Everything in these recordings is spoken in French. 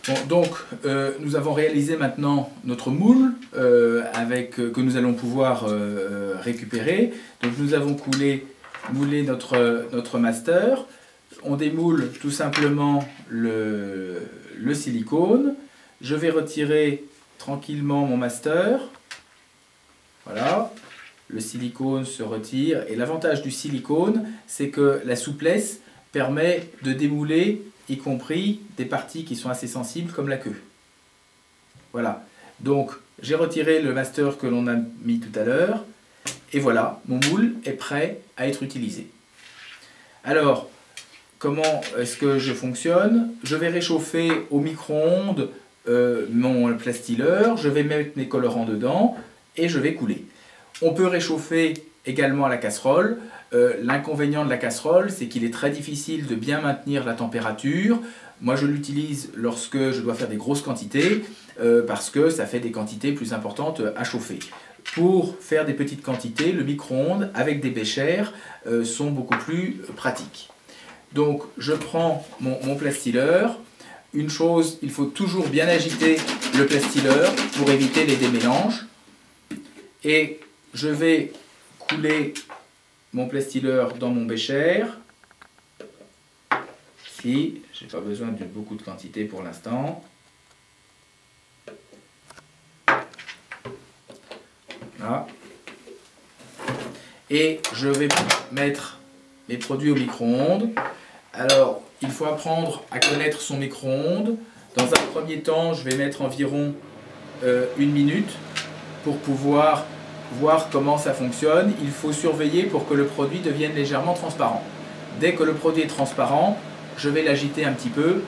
Bon, donc, nous avons réalisé maintenant notre moule que nous allons pouvoir récupérer. Donc, nous avons moulé notre master. On démoule tout simplement le silicone. Je vais retirer tranquillement mon master. Voilà, le silicone se retire. Et l'avantage du silicone, c'est que la souplesse permet de démouler y compris des parties qui sont assez sensibles comme la queue. Voilà, donc j'ai retiré le master que l'on a mis tout à l'heure, et voilà, mon moule est prêt à être utilisé. Alors, comment est-ce que je fonctionne? Je vais réchauffer au micro-ondes mon plastileur, je vais mettre mes colorants dedans, et je vais couler. On peut réchauffer également à la casserole. L'inconvénient de la casserole, c'est qu'il est très difficile de bien maintenir la température. Moi, je l'utilise lorsque je dois faire des grosses quantités, parce que ça fait des quantités plus importantes à chauffer. Pour faire des petites quantités, le micro-ondes avec des béchères sont beaucoup plus pratiques. Donc, je prends mon plastileur. Une chose, il faut toujours bien agiter le plastileur pour éviter les démélanges. Et je vais couler mon plastileur dans mon bécher. Ici, je n'ai pas besoin de beaucoup de quantité pour l'instant. Voilà. Et je vais mettre mes produits au micro-ondes. Alors, il faut apprendre à connaître son micro-ondes. Dans un premier temps, je vais mettre environ 1 minute pour pouvoir voir comment ça fonctionne. Il faut surveiller pour que le produit devienne légèrement transparent. Dès que le produit est transparent, je vais l'agiter un petit peu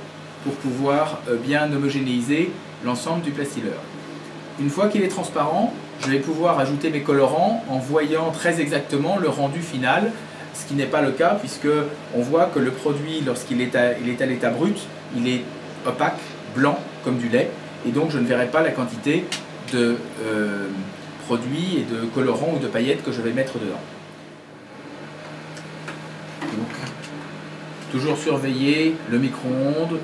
pour pouvoir bien homogénéiser l'ensemble du plastileur. Une fois qu'il est transparent, je vais pouvoir ajouter mes colorants en voyant très exactement le rendu final, ce qui n'est pas le cas puisque on voit que le produit, lorsqu'il est à l'état brut, il est opaque, blanc comme du lait, et donc je ne verrai pas la quantité de produits et de colorants ou de paillettes que je vais mettre dedans. Donc, toujours surveiller le micro-ondes.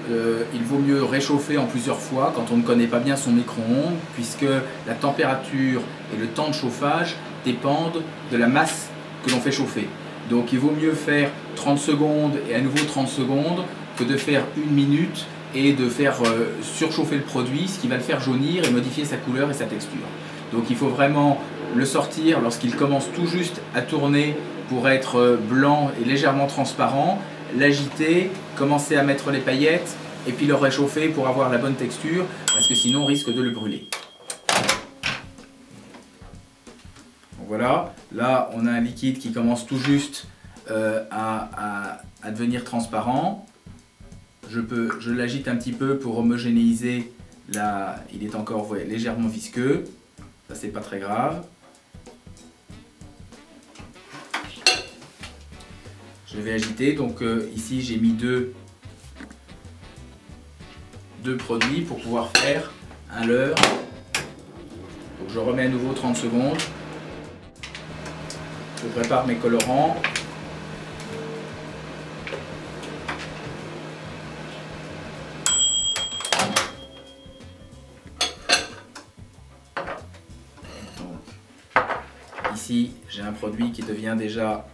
Il vaut mieux réchauffer en plusieurs fois quand on ne connaît pas bien son micro-ondes, puisque la température et le temps de chauffage dépendent de la masse que l'on fait chauffer. Donc il vaut mieux faire 30 secondes et à nouveau 30 secondes que de faire 1 minute et de faire surchauffer le produit, ce qui va le faire jaunir et modifier sa couleur et sa texture. Donc il faut vraiment le sortir lorsqu'il commence tout juste à tourner pour être blanc et légèrement transparent, l'agiter, commencer à mettre les paillettes et puis le réchauffer pour avoir la bonne texture parce que sinon on risque de le brûler. Donc voilà, là on a un liquide qui commence tout juste à devenir transparent. Je l'agite un petit peu pour homogénéiser. Là, il est encore légèrement visqueux. Ça, c'est pas très grave. Je vais agiter. Donc ici, j'ai mis deux produits pour pouvoir faire un leurre. Donc je remets à nouveau 30 secondes. Je prépare mes colorants. Ici, j'ai un produit qui devient déjà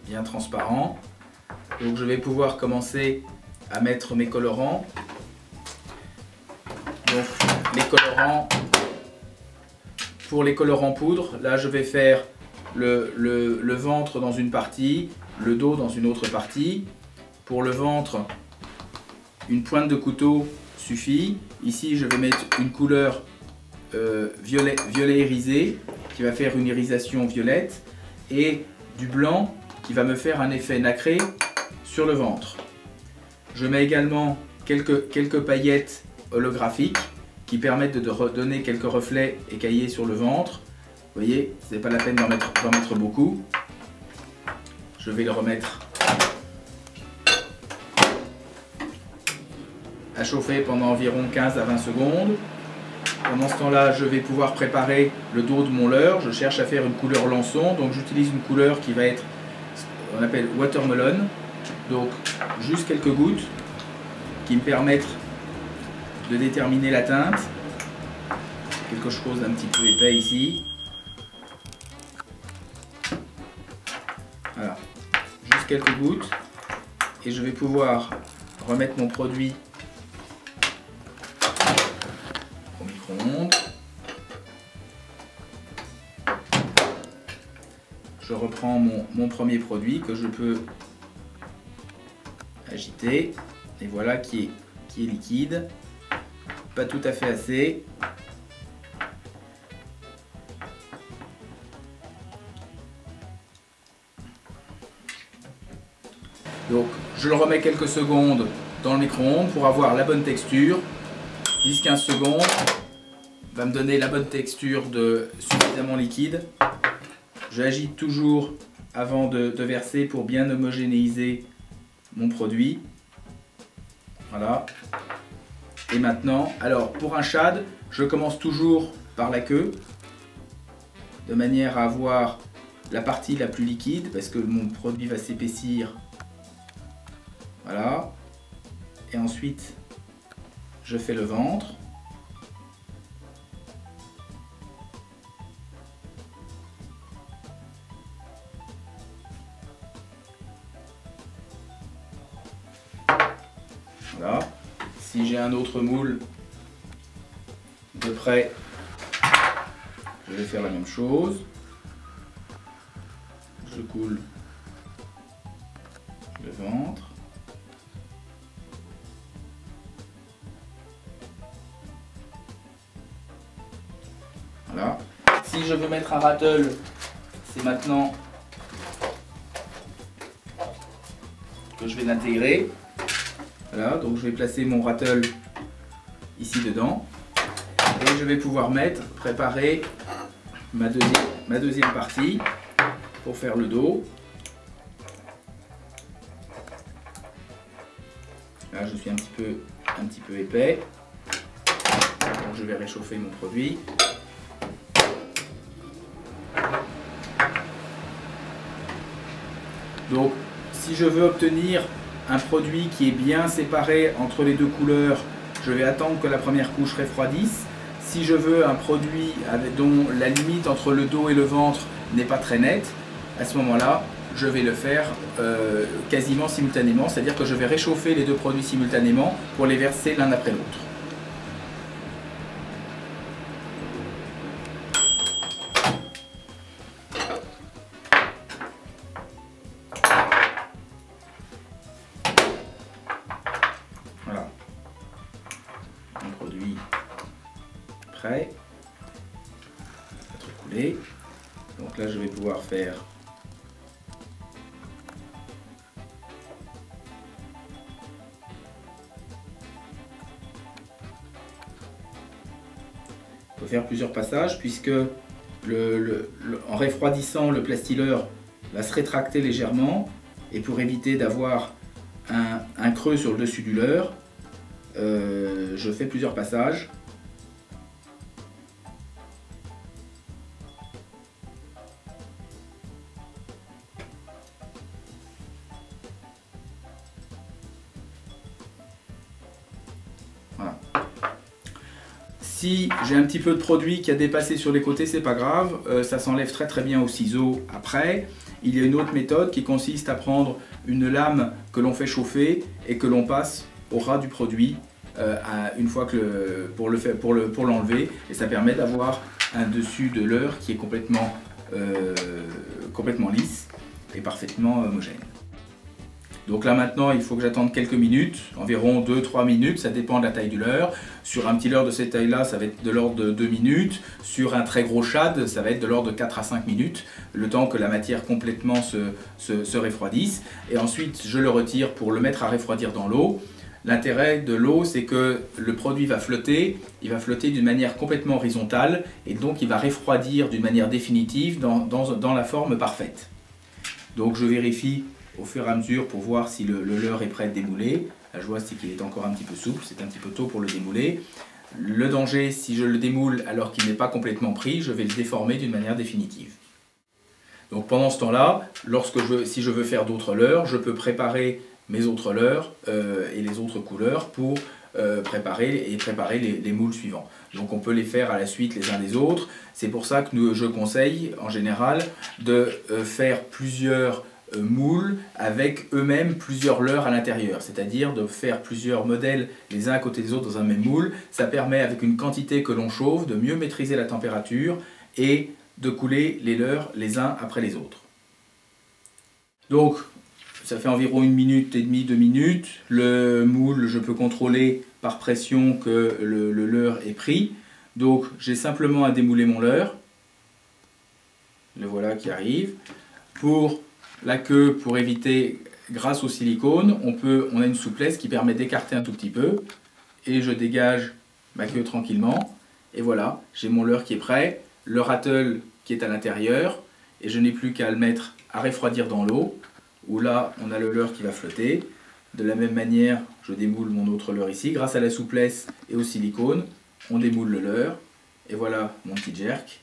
bien transparent. Donc je vais pouvoir commencer à mettre mes colorants. Donc les colorants, pour les colorants poudre, là je vais faire le ventre dans une partie, le dos dans une autre partie. Pour le ventre, une pointe de couteau suffit. Ici je vais mettre une couleur violet irisé qui va faire une irisation violette et du blanc qui va me faire un effet nacré sur le ventre. Je mets également quelques paillettes holographiques qui permettent de redonner quelques reflets écaillés sur le ventre. Vous voyez, ce n'est pas la peine d'en mettre beaucoup. Je vais le remettre à chauffer pendant environ 15 à 20 secondes. Pendant ce temps-là, je vais pouvoir préparer le dos de mon leurre. Je cherche à faire une couleur lançon, donc j'utilise une couleur qui va être ce qu'on appelle watermelon. Donc juste quelques gouttes qui me permettent de déterminer la teinte. Quelque chose d'un petit peu épais ici. Voilà, juste quelques gouttes. Et je vais pouvoir remettre mon produit au micro-ondes. Je reprends mon premier produit que je peux agiter. Et voilà qui est liquide. Pas tout à fait assez. Donc je le remets quelques secondes dans le micro-ondes pour avoir la bonne texture. 10-15 secondes va me donner la bonne texture de suffisamment liquide. J'agite toujours avant de verser pour bien homogénéiser mon produit. Voilà. Et maintenant, alors pour un shad, je commence toujours par la queue, de manière à avoir la partie la plus liquide, parce que mon produit va s'épaissir. Voilà. Et ensuite, je fais le ventre. Voilà. Si j'ai un autre moule de près, je vais faire la même chose. Je coule le ventre. Voilà. Si je veux mettre un rattle, c'est maintenant que je vais l'intégrer. Voilà, donc je vais placer mon rattle ici dedans. Et je vais pouvoir préparer ma deuxième partie pour faire le dos. Là, je suis un petit peu épais. Donc je vais réchauffer mon produit. Donc, si je veux obtenir un produit qui est bien séparé entre les deux couleurs, je vais attendre que la première couche refroidisse. Si je veux un produit dont la limite entre le dos et le ventre n'est pas très nette, à ce moment-là, je vais le faire quasiment simultanément, c'est-à-dire que je vais réchauffer les deux produits simultanément pour les verser l'un après l'autre. Voilà, un produit prêt à être coulé. Donc là, je vais pouvoir faire plusieurs passages puisque en refroidissant le plastileur va se rétracter légèrement et pour éviter d'avoir un creux sur le dessus du leurre, je fais plusieurs passages. Voilà. Si j'ai un petit peu de produit qui a dépassé sur les côtés, c'est pas grave, ça s'enlève très bien au ciseau après. Il y a une autre méthode qui consiste à prendre une lame que l'on fait chauffer et que l'on passe au ras du produit une fois que pour l'enlever, et ça permet d'avoir un dessus de leurre qui est complètement lisse et parfaitement homogène. Donc là maintenant, il faut que j'attende quelques minutes, environ 2-3 minutes, ça dépend de la taille du leurre. Sur un petit leurre de cette taille-là, ça va être de l'ordre de 2 minutes. Sur un très gros shad, ça va être de l'ordre de 4 à 5 minutes, le temps que la matière complètement se refroidisse. Et ensuite, je le retire pour le mettre à refroidir dans l'eau. L'intérêt de l'eau, c'est que le produit va flotter, il va flotter d'une manière complètement horizontale, et donc il va refroidir d'une manière définitive dans la forme parfaite. Donc je vérifie au fur et à mesure pour voir si le leurre est prêt à démouler. Là, je vois qu'il est encore un petit peu souple, c'est un petit peu tôt pour le démouler. Le danger, si je le démoule alors qu'il n'est pas complètement pris, je vais le déformer d'une manière définitive. Donc pendant ce temps-là, si je veux faire d'autres leurres, je peux préparer mes autres leurres et les autres couleurs pour préparer les moules suivants. Donc on peut les faire à la suite les uns des autres. C'est pour ça que je conseille en général de faire plusieurs moules avec eux-mêmes plusieurs leurres à l'intérieur, c'est-à-dire de faire plusieurs modèles les uns à côté des autres dans un même moule. Ça permet, avec une quantité que l'on chauffe, de mieux maîtriser la température et de couler les leurres les uns après les autres. Donc ça fait environ 1 minute et demie, 2 minutes. Le moule, je peux contrôler par pression que le leurre est pris. Donc j'ai simplement à démouler mon leurre. Le voilà qui arrive. Pour la queue, pour éviter, grâce au silicone, on a une souplesse qui permet d'écarter un tout petit peu. Et je dégage ma queue tranquillement. Et voilà, j'ai mon leurre qui est prêt. Le rattle qui est à l'intérieur. Et je n'ai plus qu'à le mettre à refroidir dans l'eau, où là on a le leurre qui va flotter. De la même manière, je démoule mon autre leurre ici. Grâce à la souplesse et au silicone, on démoule le leurre. Et voilà mon petit jerk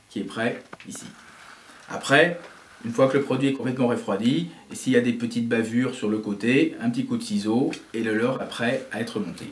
qui est prêt ici. Après, une fois que le produit est complètement refroidi, et s'il y a des petites bavures sur le côté, un petit coup de ciseau et le leurre est prêt à être monté.